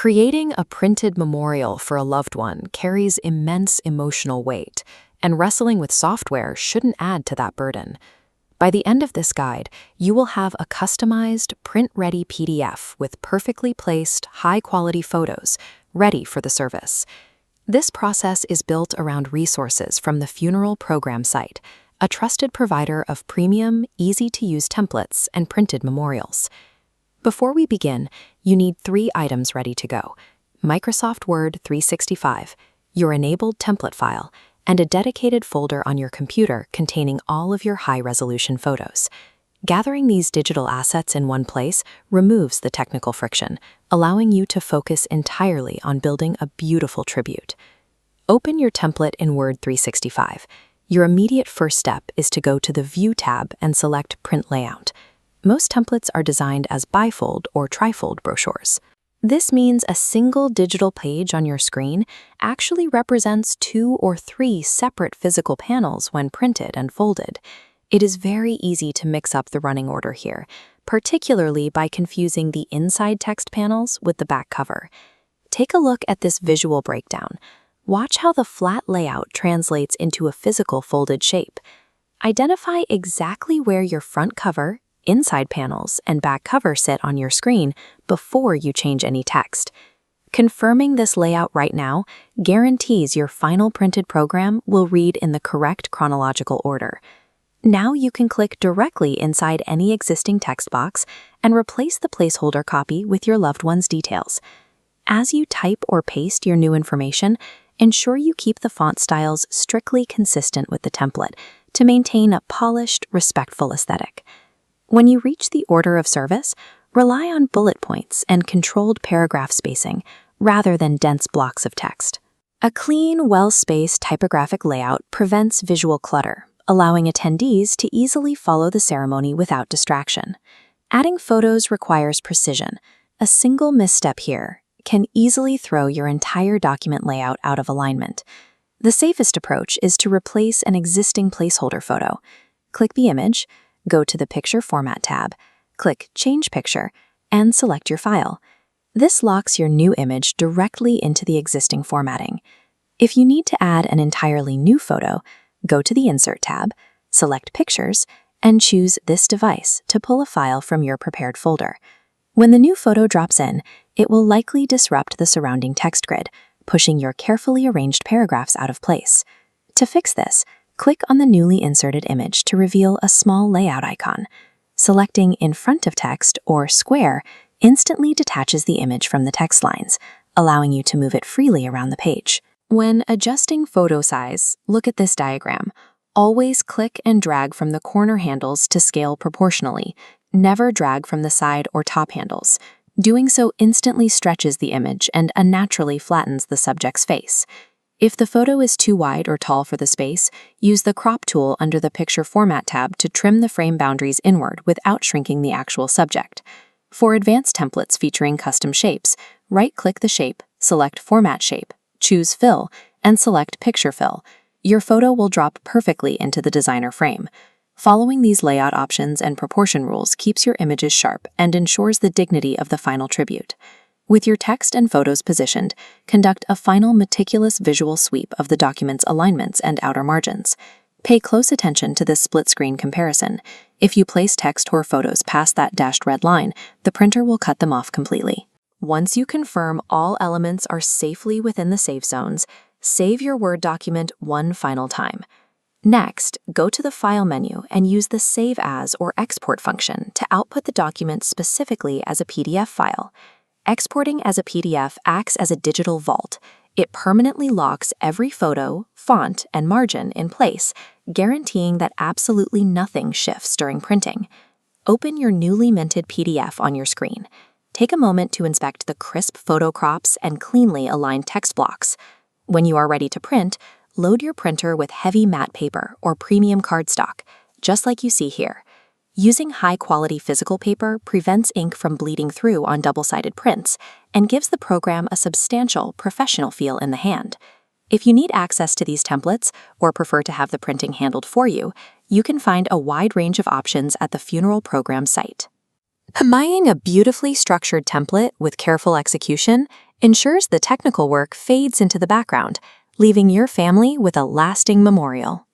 Creating a printed memorial for a loved one carries immense emotional weight, and wrestling with software shouldn't add to that burden. By the end of this guide, you will have a customized, print-ready PDF with perfectly placed, high-quality photos ready for the service. This process is built around resources from the Funeral Program site, a trusted provider of premium, easy-to-use templates and printed memorials. Before we begin, you need 3 items ready to go: Microsoft Word 365, your enabled template file, and a dedicated folder on your computer containing all of your high-resolution photos. Gathering these digital assets in one place removes the technical friction, allowing you to focus entirely on building a beautiful tribute. Open your template in Word 365. Your immediate first step is to go to the View tab and select Print Layout. Most templates are designed as bifold or trifold brochures. This means a single digital page on your screen actually represents 2 or 3 separate physical panels when printed and folded. It is very easy to mix up the running order here, particularly by confusing the inside text panels with the back cover. Take a look at this visual breakdown. Watch how the flat layout translates into a physical folded shape. Identify exactly where your front cover, inside panels, and back cover sit on your screen before you change any text. Confirming this layout right now guarantees your final printed program will read in the correct chronological order. Now you can click directly inside any existing text box and replace the placeholder copy with your loved one's details. As you type or paste your new information, ensure you keep the font styles strictly consistent with the template to maintain a polished, respectful aesthetic. When you reach the order of service, rely on bullet points and controlled paragraph spacing rather than dense blocks of text. A clean, well-spaced typographic layout prevents visual clutter, allowing attendees to easily follow the ceremony without distraction. Adding photos requires precision. A single misstep here can easily throw your entire document layout out of alignment. The safest approach is to replace an existing placeholder photo. Click the image, go to the Picture Format tab, click Change Picture, and select your file. This locks your new image directly into the existing formatting. If you need to add an entirely new photo, go to the Insert tab, select Pictures, and choose this device to pull a file from your prepared folder. When the new photo drops in, it will likely disrupt the surrounding text grid, pushing your carefully arranged paragraphs out of place. To fix this, click on the newly inserted image to reveal a small layout icon. Selecting In Front of Text or Square instantly detaches the image from the text lines, allowing you to move it freely around the page. When adjusting photo size, look at this diagram. Always click and drag from the corner handles to scale proportionally. Never drag from the side or top handles. Doing so instantly stretches the image and unnaturally flattens the subject's face. If the photo is too wide or tall for the space, use the Crop tool under the Picture Format tab to trim the frame boundaries inward without shrinking the actual subject. For advanced templates featuring custom shapes, right-click the shape, select Format Shape, choose Fill, and select Picture Fill. Your photo will drop perfectly into the designer frame. Following these layout options and proportion rules keeps your images sharp and ensures the dignity of the final tribute. With your text and photos positioned, conduct a final meticulous visual sweep of the document's alignments and outer margins. Pay close attention to this split-screen comparison. If you place text or photos past that dashed red line, the printer will cut them off completely. Once you confirm all elements are safely within the safe zones, save your Word document one final time. Next, go to the File menu and use the Save As or Export function to output the document specifically as a PDF file. Exporting as a PDF acts as a digital vault. It permanently locks every photo, font, and margin in place, guaranteeing that absolutely nothing shifts during printing. Open your newly minted PDF on your screen. Take a moment to inspect the crisp photo crops and cleanly aligned text blocks. When you are ready to print, load your printer with heavy matte paper or premium cardstock, just like you see here. Using high-quality physical paper prevents ink from bleeding through on double-sided prints and gives the program a substantial, professional feel in the hand. If you need access to these templates or prefer to have the printing handled for you, you can find a wide range of options at the Funeral Program site. Buying a beautifully structured template with careful execution ensures the technical work fades into the background, leaving your family with a lasting memorial.